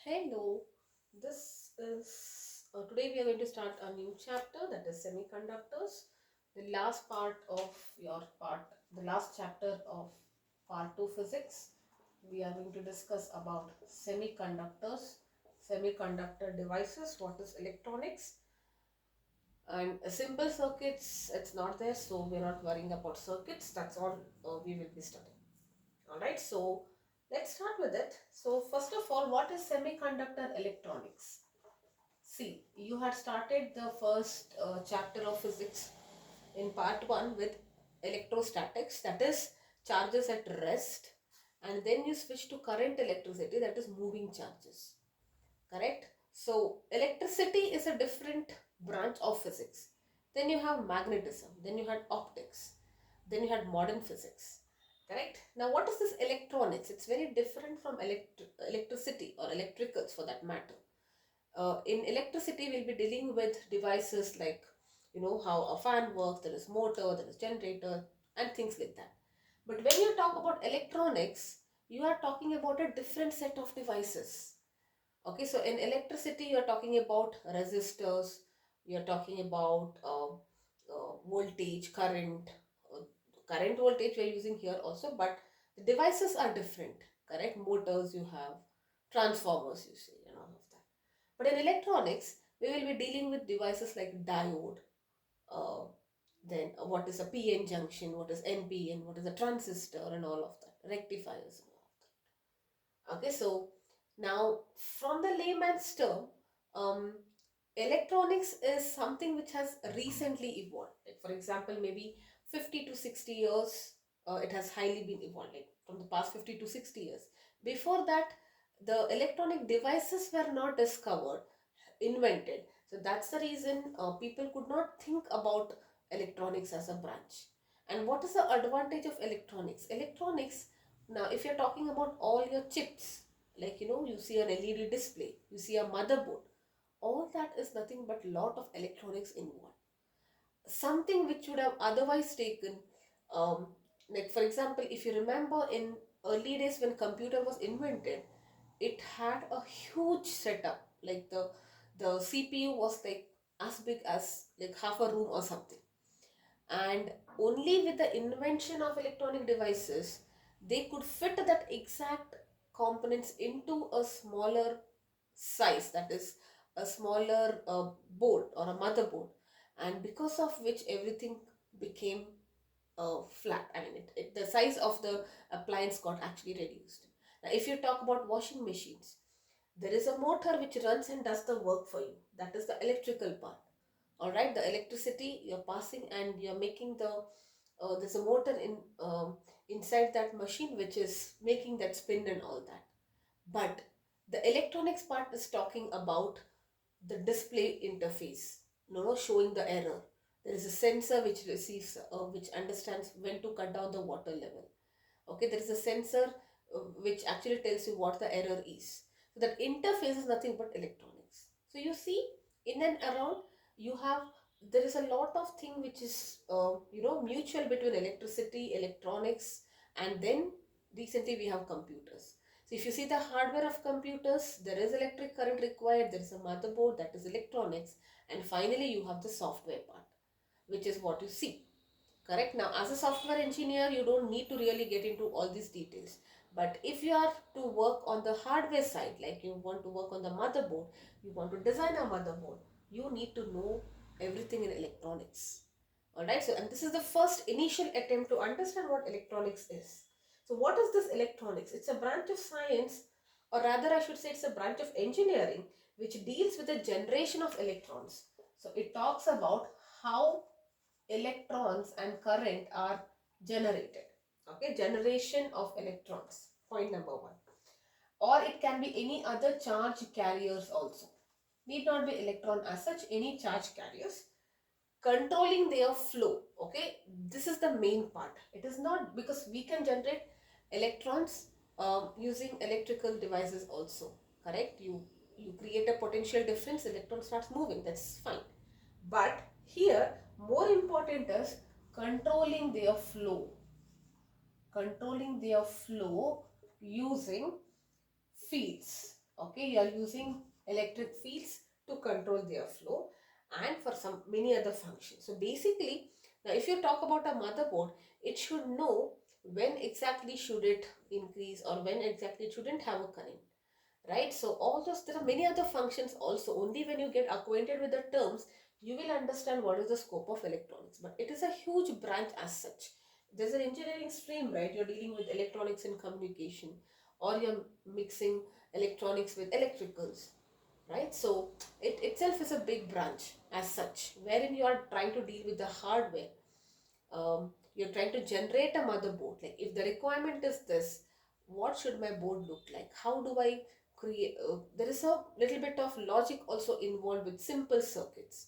Hello, this is today we are going to start a new chapter, that is semiconductors. The last part of the last chapter of part 2 physics. We are going to discuss about semiconductors, semiconductor devices, what is electronics, and simple circuits. It's not there, so we're not worrying about circuits. That's all we will be studying. All right, so let's start with it. So first of all, what is semiconductor electronics? See, you had started the first chapter of physics in part 1 with electrostatics, that is charges at rest, and then you switch to current electricity, that is moving charges. Correct? So electricity is a different branch of physics. Then you have magnetism, then you had optics, then you had modern physics. Correct? Now what is this electronics? It's very different from electricity or electricals for that matter. In electricity, we'll be dealing with devices like, how a fan works, there is motor, there is generator, and things like that. But when you talk about electronics, you are talking about a different set of devices. Okay, so in electricity, you're talking about resistors, you're talking about voltage, current. Uh, Current voltage we're using here also, but the devices are different. Correct? Motors you have, transformers you see, and all of that. But in electronics, we will be dealing with devices like diode, uh, then what is a PN junction, what is NPN, what is a transistor, and all of that, rectifiers and all of that. Okay, so now from the layman's term, um, electronics is something which has recently evolved. Like for example, maybe 50 to 60 years, it has highly been evolving from the past 50 to 60 years. Before that, the electronic devices were not discovered, invented. So that's the reason people could not think about electronics as a branch. And what is the advantage of electronics? Electronics, now if you're talking about all your chips, like you see an LED display, you see a motherboard, all that is nothing but lot of electronics involved. Something which would have otherwise taken, um, like for example, if you remember in early days when computer was invented, it had a huge setup. Like the CPU was like as big as like half a room or something. And only with the invention of electronic devices, they could fit that exact components into a smaller size, that is a smaller board or a motherboard, and because of which everything became flat. I mean, the size of the appliance got actually reduced. Now if you talk about washing machines, there is a motor which runs and does the work for you, that is the electrical part. All right, the electricity you're passing and you're making the there's a motor inside that machine which is making that spin and all that. But the electronics part is talking about the display interface, showing the error. There is a sensor which receives, which understands when to cut down the water level. Okay, there is a sensor which actually tells you what the error is. So that interface is nothing but electronics. So you see, in and around, you have, there is a lot of thing which is mutual between electricity, electronics, and then recently we have computers. So if you see the hardware of computers, there is electric current required, there is a motherboard, that is electronics, and finally you have the software part, which is what you see. Correct? Now, as a software engineer, you don't need to really get into all these details. But if you are to work on the hardware side, like you want to work on the motherboard, you want to design a motherboard, you need to know everything in electronics. Alright, so and this is the first initial attempt to understand what electronics is. So, what is this electronics? It's a branch of science, or rather, I should say, it's a branch of engineering which deals with the generation of electrons. So, it talks about how electrons and current are generated. Okay, generation of electrons, point number one. Or it can be any other charge carriers also, need not be electron as such, any charge carriers, controlling their flow. Okay, this is the main part. It is not, because we can generate electrons using electrical devices also. Correct, you create a potential difference, electron starts moving, that's fine. But here, more important is controlling their flow. Controlling their flow using fields. Okay, you are using electric fields to control their flow and for some many other functions. So basically, now if you talk about a motherboard, it should know when exactly should it increase or when exactly it shouldn't have a current, right? So all those, there are many other functions also. Only when you get acquainted with the terms, you will understand what is the scope of electronics. But it is a huge branch as such. There's an engineering stream, right? You're dealing with electronics and communication, or you're mixing electronics with electricals, right? So it itself is a big branch as such, wherein you are trying to deal with the hardware. You're trying to generate a motherboard. Like if the requirement is this, what should my board look like? How do I create? There is a little bit of logic also involved with simple circuits.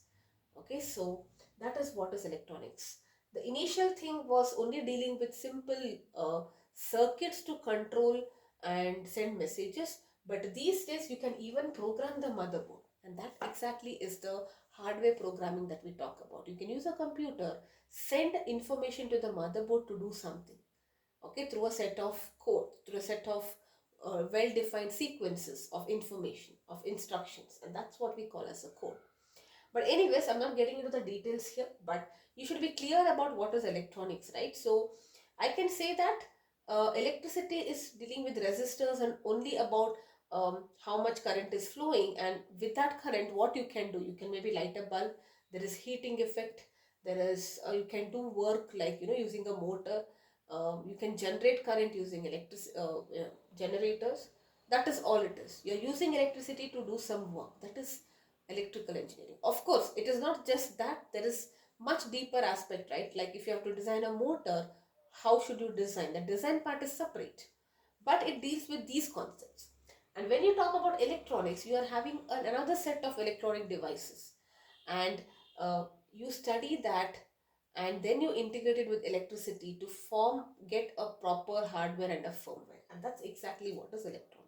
Okay, so that is what is electronics. The initial thing was only dealing with simple circuits to control and send messages, but these days you can even program the motherboard, and that exactly is the hardware programming that we talk about. You can use a computer, send information to the motherboard to do something, okay, through a set of code, through a set of well defined sequences of information, of instructions, and that's what we call as a code. But anyways, I'm not getting into the details here, but you should be clear about what is electronics, right? So I can say that electricity is dealing with resistors and only about how much current is flowing, and with that current what you can do, you can maybe light a bulb, there is heating effect, there is you can do work like using a motor, you can generate current using generators. That is all it is. You're using electricity to do some work. That is electrical engineering. Of course, it is not just that, there is much deeper aspect, right? Like if you have to design a motor, how should you design? The design part is separate, but it deals with these concepts. And when you talk about electronics, you are having another set of electronic devices, and you study that, and then you integrate it with electricity to get a proper hardware and a firmware, and that's exactly what is electronics.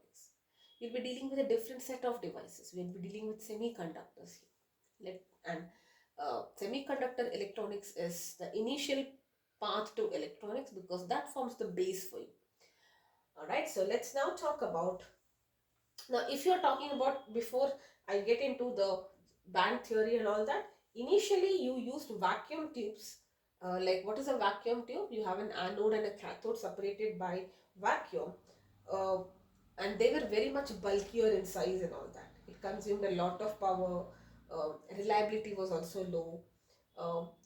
You'll be dealing with a different set of devices. We'll be dealing with semiconductors here. And semiconductor electronics is the initial path to electronics because that forms the base for you. All right, so let's now talk about, now if you're talking about, before I get into the band theory and all that, initially you used vacuum tubes. Like what is a vacuum tube? You have an anode and a cathode separated by vacuum, uh, and they were very much bulkier in size and all that. It consumed a lot of power. Reliability was also low.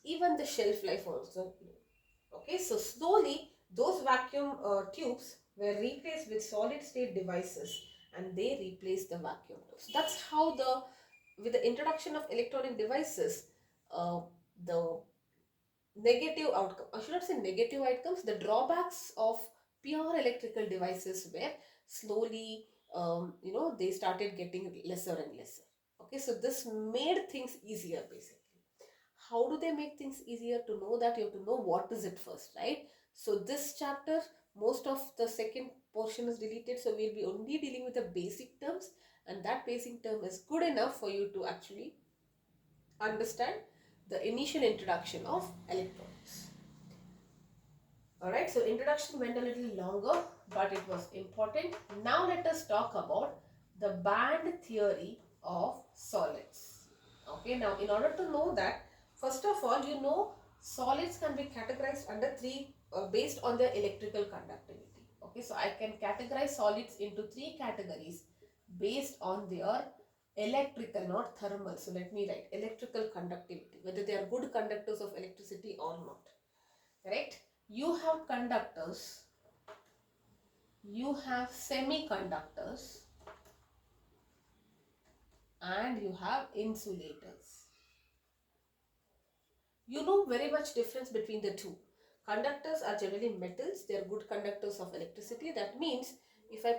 Even the shelf life also low. Okay, so slowly those vacuum tubes were replaced with solid state devices, and they replaced the vacuum tubes. That's how with the introduction of electronic devices, the negative outcome, I should not say negative outcomes, the drawbacks of pure electrical devices were slowly, they started getting lesser and lesser. Okay, so this made things easier basically. How do they make things easier? To know that, you have to know what is it first, right? So this chapter, most of the second portion is deleted, so we'll be only dealing with the basic terms, and that basic term is good enough for you to actually understand the initial introduction of electronics. Alright, so introduction went a little longer, but it was important. Now let us talk about the band theory of solids. Okay, now in order to know that, first of all, solids can be categorized under three, based on their electrical conductivity. Okay, so I can categorize solids into three categories based on their electrical, not thermal. So let me write electrical conductivity, whether they are good conductors of electricity or not. Correct? You have conductors, you have semiconductors, and you have insulators. You know very much difference between the two. Conductors are generally metals, they are good conductors of electricity. That means if I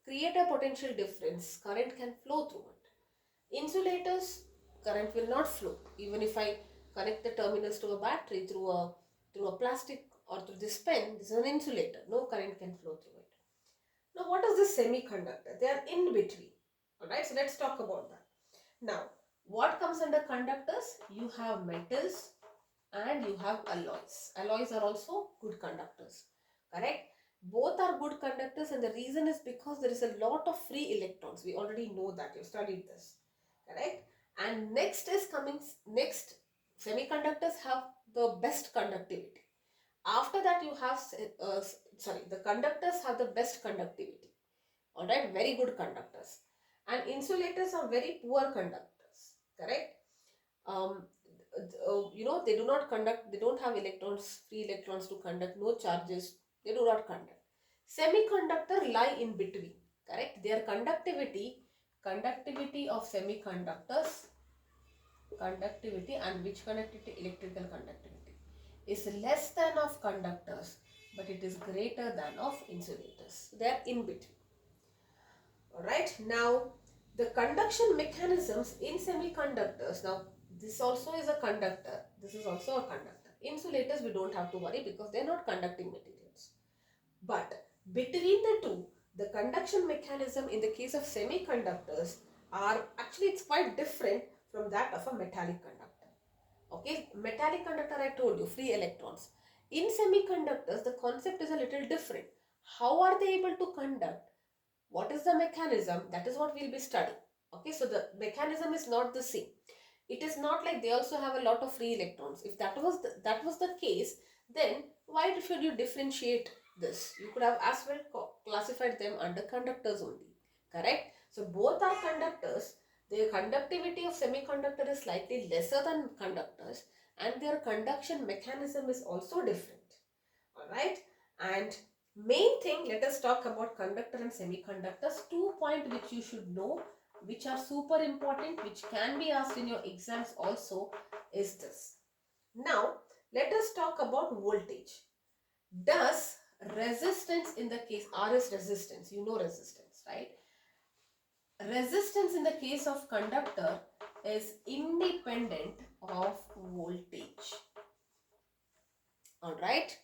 create a potential difference, current can flow through it. Insulators, current will not flow. Even if I connect the terminals to a battery through a plastic or through this pen, this is an insulator. No current can flow through it. Now, what is this semiconductor? They are in between. Alright, so let's talk about that. Now, what comes under conductors? You have metals and you have alloys. Alloys are also good conductors. Correct? Both are good conductors, and the reason is because there is a lot of free electrons. We already know that, you studied this, correct? And next is coming, next, semiconductors have the best conductivity. After that you have, the conductors have the best conductivity. Alright, very good conductors. And insulators are very poor conductors, correct? um, they do not conduct, they don't have electrons, free electrons to conduct, no charges, they do not conduct. Semiconductor lie in between, correct? Their conductivity of semiconductors, conductivity, and which conductivity? Electrical conductivity is less than of conductors, but it is greater than of insulators. They are in between. Alright, now the conduction mechanisms in semiconductors. Now this also is a conductor, this is also a conductor. Insulators we don't have to worry because they are not conducting materials. But between the two, the conduction mechanism in the case of semiconductors are actually, it's quite different from that of a metallic conductor. Okay, metallic conductor, I told you, free electrons. In semiconductors the concept is a little different. How are they able to conduct? What is the mechanism? That is what we'll be studying. Okay, so the mechanism is not the same. It is not like they also have a lot of free electrons. If that was the case, then why should you differentiate this? You could have as well classified them under conductors only. Correct? So both are conductors. Their conductivity of semiconductor is slightly lesser than conductors, and their conduction mechanism is also different. Alright, and main thing, let us talk about conductor and semiconductors. 2 points which you should know, which are super important, which can be asked in your exams also, is this. Now let us talk about voltage. Does resistance, in the case R is resistance, you know resistance, right? Resistance in the case of conductor is independent of voltage. Alright,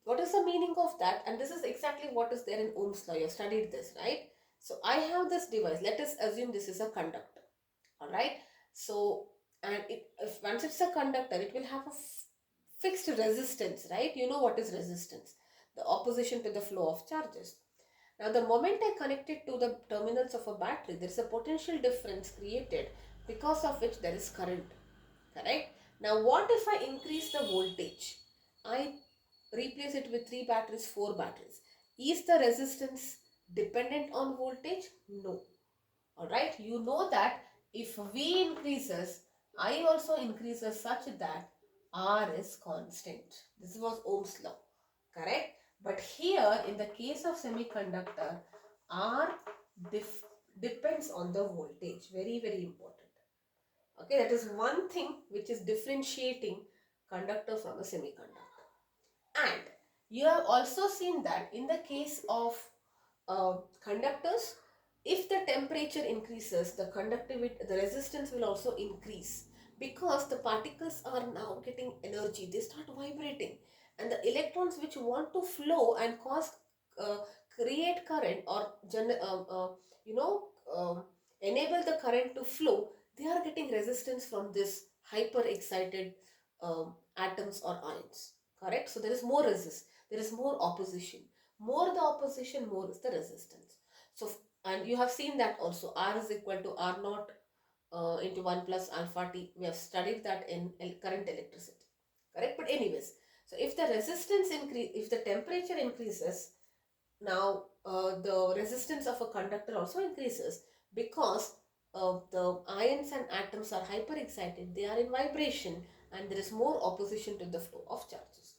what is the meaning of that? And this is exactly what is there in Ohm's law. You have studied this, right? So I have this device. Let us assume this is a conductor. Alright, so, and if once it's a conductor, it will have a fixed resistance, right? You know what is resistance? The opposition to the flow of charges. Now the moment I connect it to the terminals of a battery, there is a potential difference created, because of which there is current. Correct? Now what if I increase the voltage? I replace it with 3 batteries, 4 batteries. Is the resistance dependent on voltage? No. Alright, you know that if V increases, I also increases such that R is constant. This was Ohm's law. Correct? But here in the case of semiconductor, R depends on the voltage. Very, very important. Okay, that is one thing which is differentiating conductor from a semiconductor. And you have also seen that in the case of conductors, if the temperature increases, the conductivity, the resistance will also increase, because the particles are now getting energy. They start vibrating, and the electrons which want to flow and cause, uh, create current, or you know enable the current to flow, they are getting resistance from this hyper excited atoms or ions. Correct? So there is more resist, there is more opposition. More the opposition, more is the resistance. So, and you have seen that also, R is equal to R naught into 1 plus alpha T. We have studied that in current electricity. Correct? But anyways, so if the resistance increase, if the temperature increases, now the resistance of a conductor also increases, because the ions and atoms are hyper excited, they are in vibration, and there is more opposition to the flow of charges.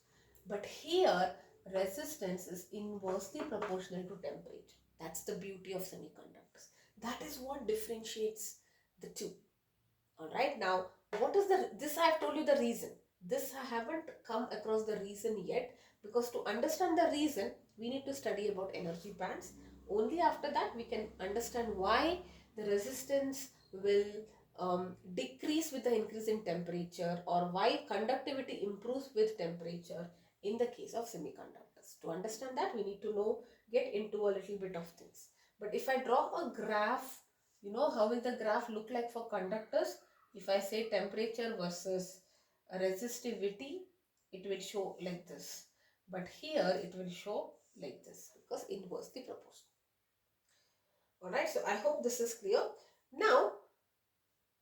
But here resistance is inversely proportional to temperature. That's the beauty of semiconductors. That is what differentiates the two. Alright, now what is this I have told you the reason. This I haven't come across the reason yet, because to understand the reason we need to study about energy bands. Only after that we can understand why the resistance will decrease with the increase in temperature, or why conductivity improves with temperature in the case of semiconductors. To understand that, we need to get into a little bit of things. But if I draw a graph, how will the graph look like for conductors? If I say temperature versus resistivity, it will show like this. But here it will show like this because inversely proportional. Alright, so I hope this is clear. Now,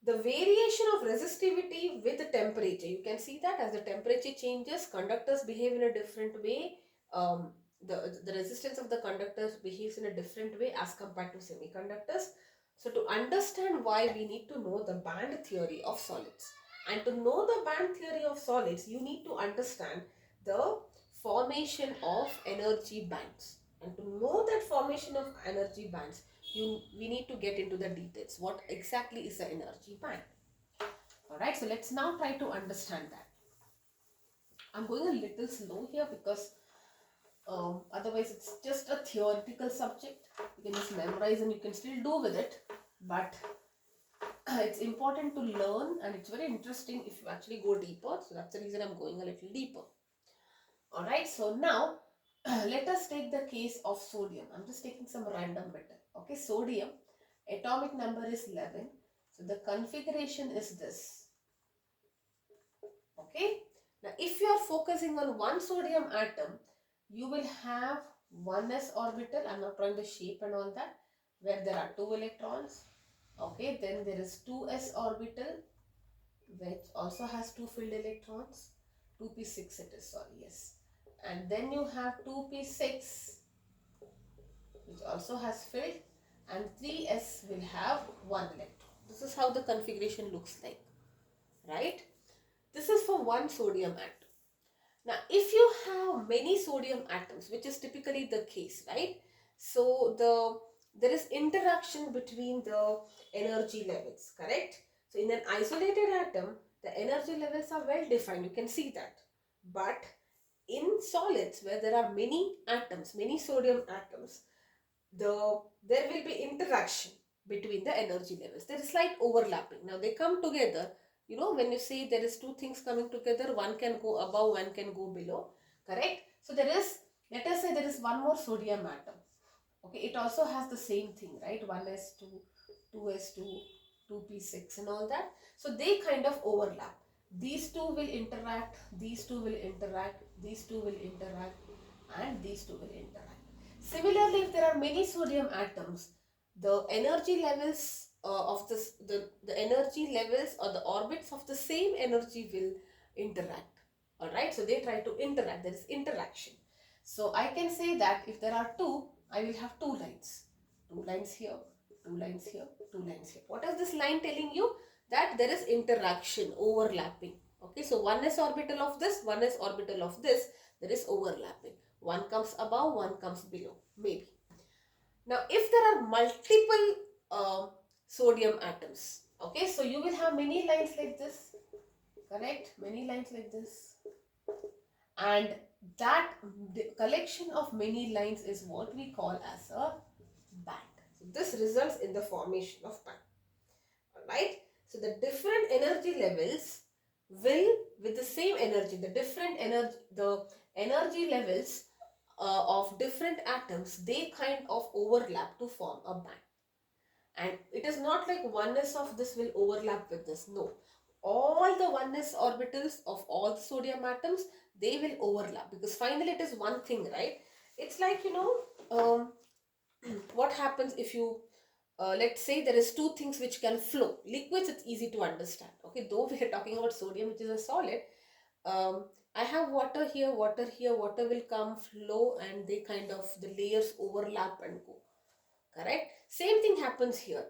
the variation of resistivity with the temperature. You can see that as the temperature changes, conductors behave in a different way. The resistance of the conductors behaves in a different way as compared to semiconductors. So to understand why, we need to know the band theory of solids. And to know the band theory of solids, you need to understand the formation of energy bands. And to know that formation of energy bands, we need to get into the details. What exactly is the energy band? Alright, so let's now try to understand that. I'm going a little slow here because otherwise it's just a theoretical subject. You can just memorize and you can still do with it, but it's important to learn and it's very interesting if you actually go deeper. So that's the reason I'm going a little deeper. Alright, so now let us take the case of sodium. I'm just taking some random metal. Okay, sodium, atomic number is 11. So the configuration is this. Okay, now if you are focusing on one sodium atom, you will have 1s orbital. I'm not drawing the shape and all that, where there are 2 electrons. Okay, then there is 2s orbital, which also has 2 filled electrons. 2p6 it is, sorry, yes. And then you have 2p6, which also has filled, and 3s will have 1 electron. This is how the configuration looks like, right? This is for one sodium atom. Now, if you have many sodium atoms, which is typically the case, right? So there is interaction between the energy levels, correct? So in an isolated atom, the energy levels are well defined. You can see that. But in solids where there are many atoms, many sodium atoms, there will be interaction between the energy levels. There is slight overlapping. Now they come together. You know, when you say there is two things coming together, one can go above, one can go below, correct? So there is, let us say there is one more sodium atom. Okay, it also has the same thing, right? 1s2, 2s2, 2p6 and all that. So they kind of overlap. These two will interact, these two will interact, these two will interact, and these two will interact. Similarly, if there are many sodium atoms, the energy levels of this, the energy levels or the orbits of the same energy will interact. Alright, so they try to interact, there is interaction. So I can say that if there are two, I will have two lines. Two lines here, two lines here, two lines here. What is this line telling you? That there is interaction, overlapping. Okay, so 1s orbital of this, 1s orbital of this, there is overlapping. One comes above, one comes below, maybe. Now, if there are multiple sodium atoms, okay, so you will have many lines like this, correct? Many lines like this. And that collection of many lines is what we call as a band. So this results in the formation of band. Alright? So the different energy levels will, with the same energy, the energy levels of different atoms, they kind of overlap to form a band. And it is not like oneness of this will overlap with this. No. All the oneness orbitals of all the sodium atoms, they will overlap because finally it is one thing, right? It's like, you know, what happens if you, let's say there is two things which can flow. Liquids, it's easy to understand. Okay, though we are talking about sodium, which is a solid, I have water here, water will come, flow, and they kind of, the layers overlap and go. Correct? Same thing happens here.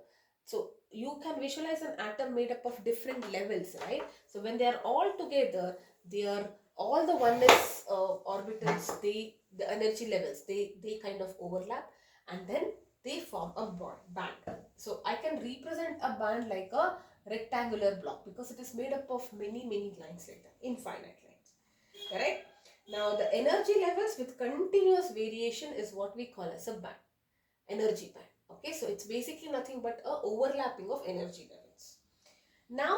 So you can visualize an atom made up of different levels, right? So when they are all together, they are all the oneness orbitals, the energy levels, they kind of overlap, and then they form a band. So I can represent a band like a rectangular block because it is made up of many lines like that, infinite lines. Correct? Now the energy levels with continuous variation is what we call as a band. Energy band. Okay, so it's basically nothing but a overlapping of energy levels. Now,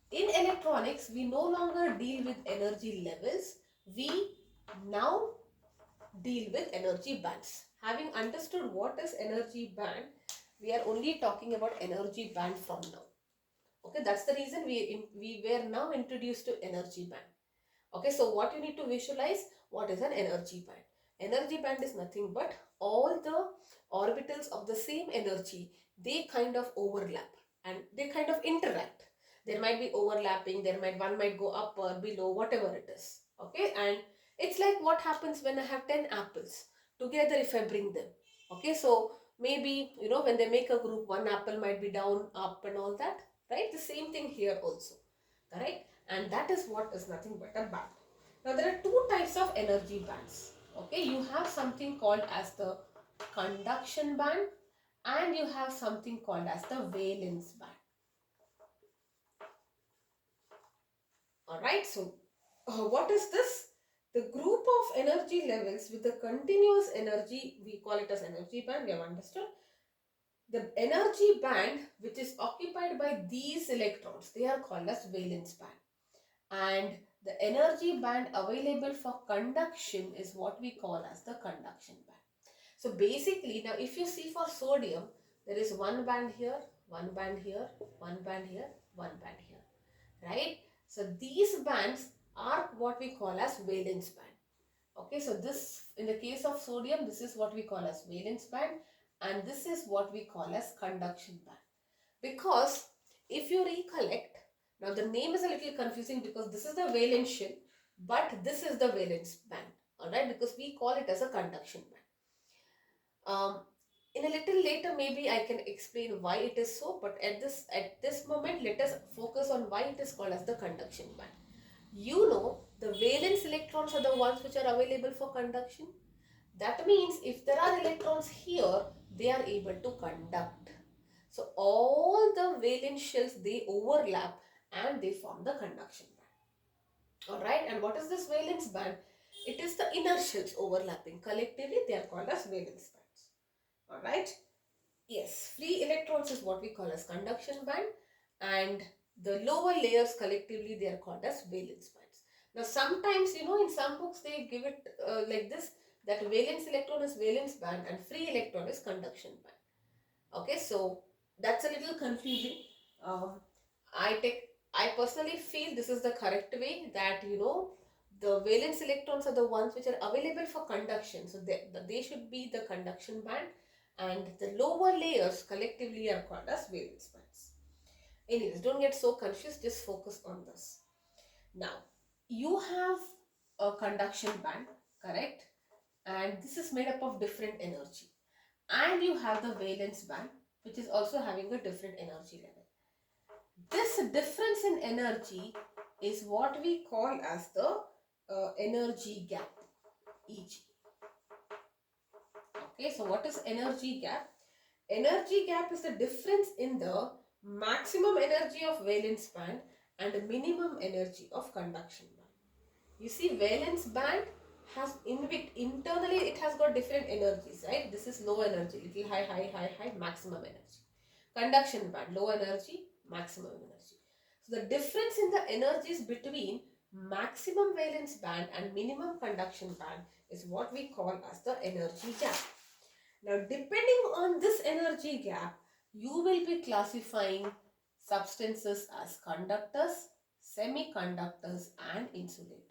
in electronics, we no longer deal with energy levels. We now deal with energy bands. Having understood what is energy band, we are only talking about energy band from now. Okay, that's the reason we were now introduced to energy band. Okay, so what you need to visualize, what is an energy band? Energy band is nothing but all the orbitals of the same energy, they kind of overlap and they kind of interact. There might be overlapping, one might go up or below, whatever it is. Okay, and it's like what happens when I have 10 apples together if I bring them. Okay, so maybe when they make a group, one apple might be down, up, and all that, right? The same thing here also, correct? And that is what is nothing but a band. Now there are two types of energy bands. Okay, you have something called as the conduction band and you have something called as the valence band. Alright, so what is this? The group of energy levels with the continuous energy, we call it as energy band, we have understood. The energy band which is occupied by these electrons, they are called as valence band. And the energy band available for conduction is what we call as the conduction band. So basically, now if you see for sodium, there is one band here, one band here, one band here, one band here, right? So these bands are what we call as valence band. Okay, so this, in the case of sodium, this is what we call as valence band, and this is what we call as conduction band. Because if you recollect, now the name is a little confusing because this is the valence shell, but this is the valence band, alright, because we call it as a conduction band. In a little later maybe I can explain why it is so, but at this moment let us focus on why it is called as the conduction band. The valence electrons are the ones which are available for conduction. That means if there are electrons here, they are able to conduct. So all the valence shells, they overlap and they form the conduction band. Alright, and what is this valence band? It is the inner shells overlapping. Collectively they are called as valence bands. Alright, yes, free electrons is what we call as conduction band, and the lower layers collectively they are called as valence bands. Now sometimes in some books they give it like this, that valence electron is valence band and free electron is conduction band. Okay, so that's a little confusing. Um, I personally feel this is the correct way, that the valence electrons are the ones which are available for conduction, so they should be the conduction band, and the lower layers collectively are called as valence bands. Anyways, don't get so confused, just focus on this. Now you have a conduction band, correct, and this is made up of different energy, and you have the valence band which is also having a different energy level. This difference in energy is what we call as the energy gap, EG. Okay, so what is energy gap? Energy gap is the difference in the maximum energy of valence band and the minimum energy of conduction band. You see, valence band has internally it has got different energies, right? This is low energy, little high, high, high, high, maximum energy. Conduction band, low energy, maximum energy. So the difference in the energies between maximum valence band and minimum conduction band is what we call as the energy gap. Now depending on this energy gap, you will be classifying substances as conductors, semiconductors and insulators.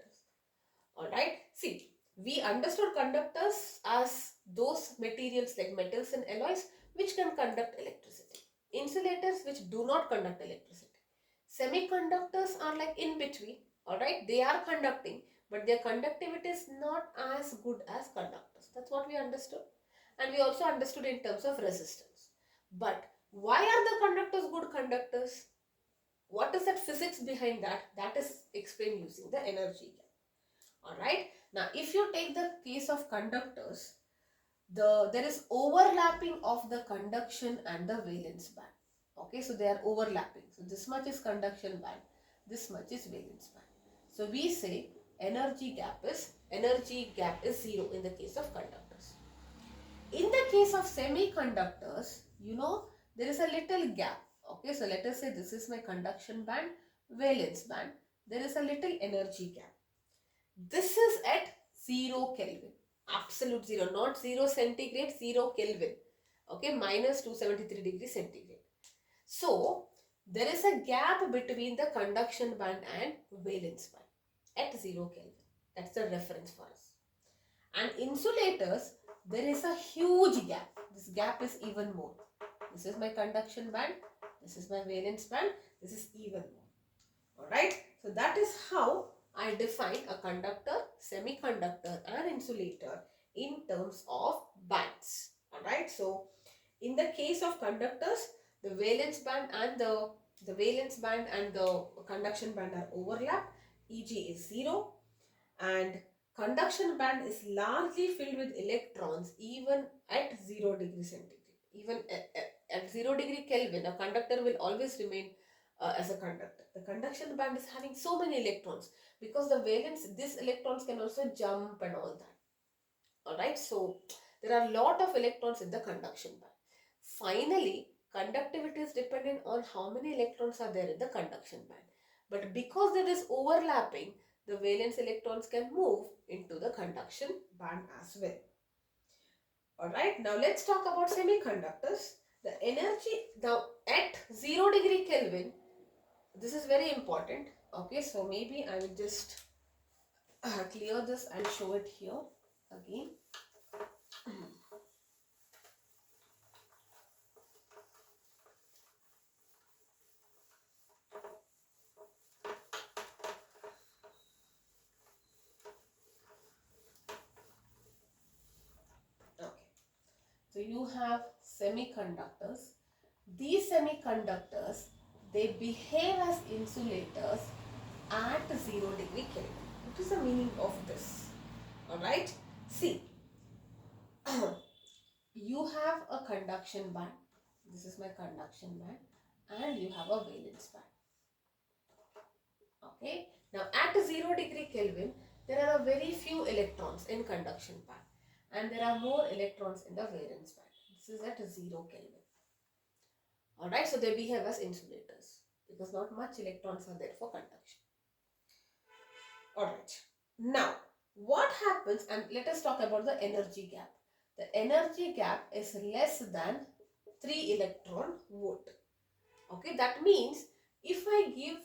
Alright, see, we understood conductors as those materials like metals and alloys which can conduct electricity. Insulators which do not conduct electricity. Semiconductors are like in between, alright, they are conducting, but their conductivity is not as good as conductors. That's what we understood. And we also understood in terms of resistance. But why are the conductors good conductors? What is that physics behind that? That is explained using the energy gap. Alright, now if you take the case of conductors, there is overlapping of the conduction and the valence band. Okay, so they are overlapping. So this much is conduction band, this much is valence band. So we say energy gap is 0 in the case of conductors. In the case of semiconductors, there is a little gap. Okay, so let us say this is my conduction band, valence band. There is a little energy gap. This is at 0 Kelvin, absolute 0, not 0 centigrade, 0 Kelvin, okay, minus 273 degrees centigrade. So there is a gap between the conduction band and valence band at 0 Kelvin. That's the reference for us. And insulators, there is a huge gap. This gap is even more. This is my conduction band, this is my valence band, this is even more. Alright, so that is how I define a conductor, semiconductor and insulator in terms of bands. Alright, so in the case of conductors, the valence band and the conduction band are overlapped. Eg is 0, and conduction band is largely filled with electrons even at 0 degree centigrade. Even at 0 degree Kelvin, a conductor will always remain as a conductor. The conduction band is having so many electrons because the valence, these electrons can also jump and all that. Alright, so there are a lot of electrons in the conduction band. Finally, conductivity is dependent on how many electrons are there in the conduction band. But because there is overlapping, the valence electrons can move into the conduction band as well. Alright, now let's talk about semiconductors. The energy, now at 0 degree Kelvin, this is very important. Okay, so maybe I will just clear this and show it here again. Okay, so you have semiconductors. These semiconductors, they behave as insulators at 0 degree Kelvin. What is the meaning of this? Alright, see, you have a conduction band. This is my conduction band, and you have a valence band. Okay, now at 0 degree Kelvin, there are a very few electrons in conduction band, and there are more electrons in the valence band. This is at 0 Kelvin. Alright, so they behave as insulators because not much electrons are there for conduction. Alright, now what happens, and let us talk about the energy gap. The energy gap is less than 3 electron volt. Okay, that means if I give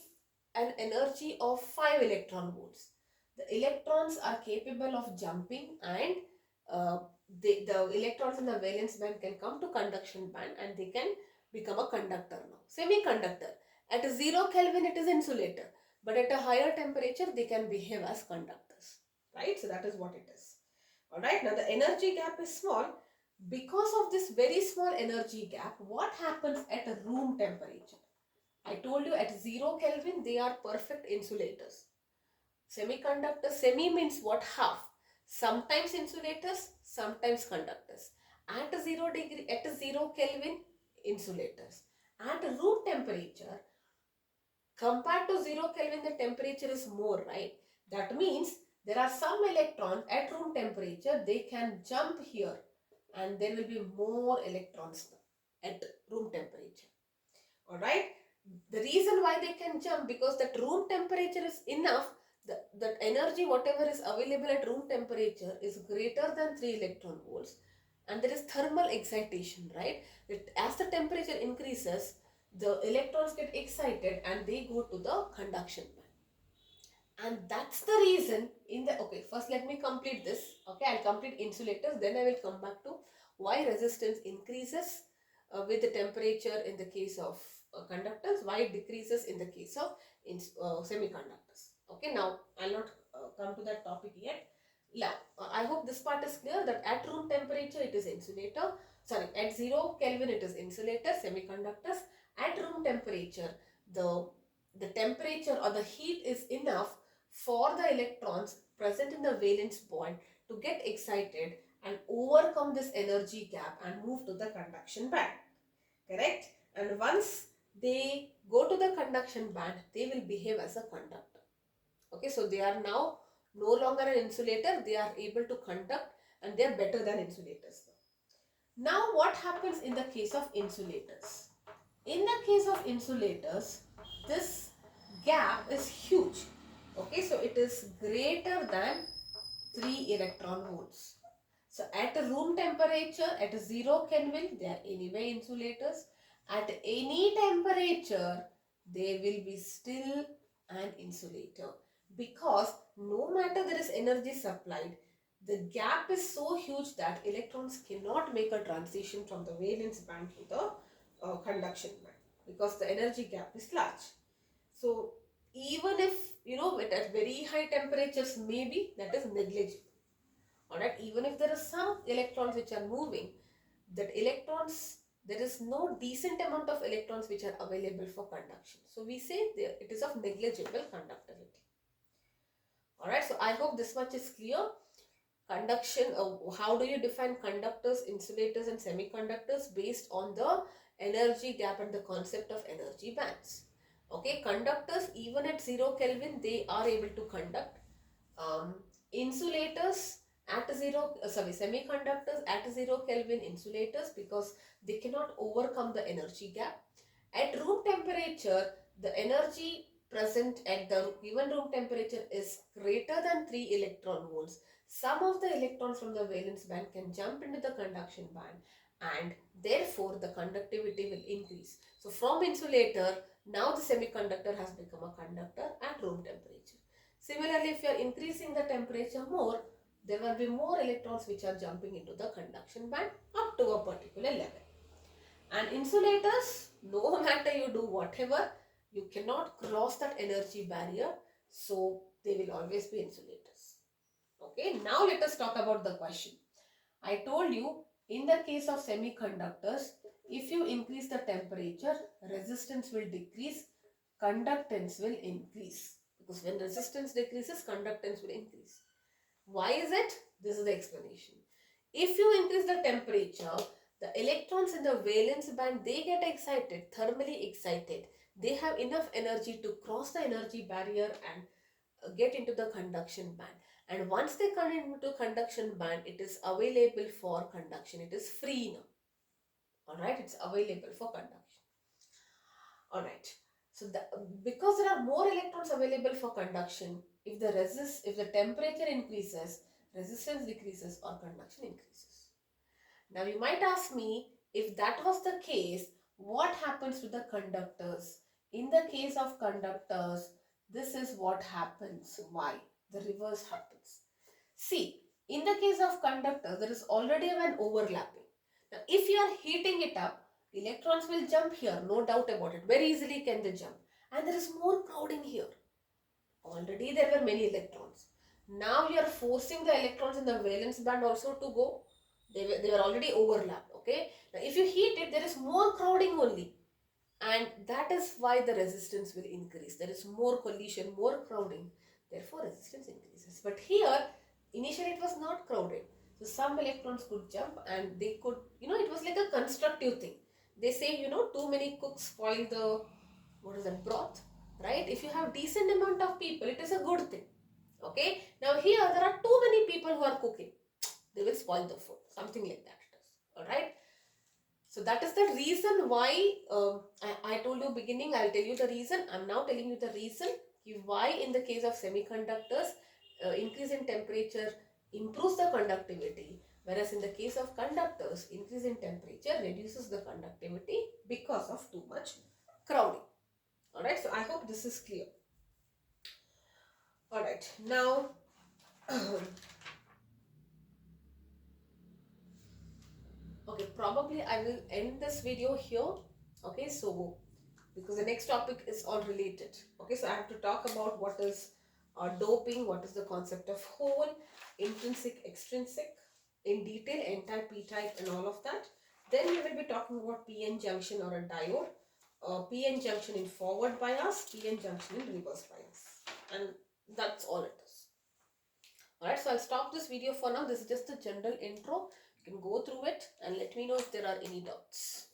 an energy of 5 electron volts, the electrons are capable of jumping, and the electrons in the valence band can come to conduction band and they can become a conductor now. Semiconductor, at 0 Kelvin it is insulator, but at a higher temperature they can behave as conductors, right? So that is what it is. Alright, now the energy gap is small. Because of this very small energy gap, what happens at a room temperature? I told you at 0 Kelvin they are perfect insulators. Semiconductor, semi means what? Half. Sometimes insulators, sometimes conductors. At 0 Kelvin, insulators. At room temperature, compared to 0 Kelvin, the temperature is more, right? That means there are some electrons at room temperature, they can jump here, and there will be more electrons at room temperature. Alright? The reason why they can jump, because that room temperature is enough, that energy whatever is available at room temperature is greater than 3 electron volts, and there is thermal excitation, right? That as the temperature increases, the electrons get excited and they go to the conduction band. And that's the reason in the, okay, first let me complete this. Okay, I'll complete insulators, then I will come back to why resistance increases with the temperature in the case of conductors, why it decreases in the case of semiconductors. Okay, now I'll not come to that topic yet. Now, I hope this part is clear that at room temperature it is insulator, sorry, at 0 Kelvin it is insulator, semiconductors. At room temperature, the temperature or the heat is enough for the electrons present in the valence band to get excited and overcome this energy gap and move to the conduction band. Correct? And once they go to the conduction band, they will behave as a conductor. Okay, so they are now no longer an insulator, they are able to conduct, and they are better than insulators. Now what happens in the case of insulators? In the case of insulators, this gap is huge. Okay, so it is greater than 3 electron volts. So at a room temperature, at 0 Kelvin, they are anyway insulators. At any temperature, they will be still an insulator, because no matter there is energy supplied, the gap is so huge that electrons cannot make a transition from the valence band to the conduction band because the energy gap is large. So even if, at very high temperatures, maybe that is negligible. Alright, even if there are some electrons which are moving, that electrons, there is no decent amount of electrons which are available for conduction. So we say it is of negligible conductivity. Alright, so I hope this much is clear. Conduction, how do you define conductors, insulators and semiconductors? Based on the energy gap and the concept of energy bands. Okay, conductors even at 0 Kelvin, they are able to conduct. Insulators at 0, semiconductors at 0 Kelvin, insulators, because they cannot overcome the energy gap. At room temperature, the energy present at the given room temperature is greater than 3 electron volts. Some of the electrons from the valence band can jump into the conduction band, and therefore the conductivity will increase. So from insulator, now the semiconductor has become a conductor at room temperature. Similarly, if you are increasing the temperature more, there will be more electrons which are jumping into the conduction band up to a particular level. And insulators, no matter you do whatever, you cannot cross that energy barrier, so they will always be insulators. Okay, now let us talk about the question. I told you, in the case of semiconductors, if you increase the temperature, resistance will decrease, conductance will increase. Because when resistance decreases, conductance will increase. Why is it? This is the explanation. If you increase the temperature, the electrons in the valence band, they get excited, thermally excited. They have enough energy to cross the energy barrier and get into the conduction band. And once they come into conduction band, it is available for conduction. It is free now. Alright, it's available for conduction. Alright. So because there are more electrons available for conduction, if the temperature increases, resistance decreases or conduction increases. Now you might ask me, if that was the case, what happens to the conductors? In the case of conductors, this is what happens. Why? The reverse happens. See, in the case of conductors, there is already an overlapping. Now, if you are heating it up, electrons will jump here, no doubt about it. Very easily can they jump. And there is more crowding here. Already there were many electrons. Now you are forcing the electrons in the valence band also to go. They were already overlapped. Okay. Now, if you heat it, there is more crowding only. And that is why the resistance will increase. There is more collision, more crowding. Therefore, resistance increases. But here, initially it was not crowded. So some electrons could jump and they could, it was like a constructive thing. They say, too many cooks spoil the, broth, right? If you have decent amount of people, it is a good thing. Okay. Now here, there are too many people who are cooking. They will spoil the food. Something like that it is. Alright. So that is the reason why I told you beginning, I'll tell you the reason. I'm now telling you the reason why in the case of semiconductors, increase in temperature improves the conductivity, whereas in the case of conductors, increase in temperature reduces the conductivity because of too much crowding. Alright, so I hope this is clear. Alright, now okay, probably I will end this video here. Okay, so because the next topic is all related. Okay, so I have to talk about what is doping, what is the concept of hole, intrinsic, extrinsic, in detail, N-type, P-type and all of that. Then we will be talking about PN junction or a diode, PN junction in forward bias, PN junction in reverse bias, and that's all it is. Alright, so I'll stop this video for now. This is just a general intro. You can go through it and let me know if there are any doubts.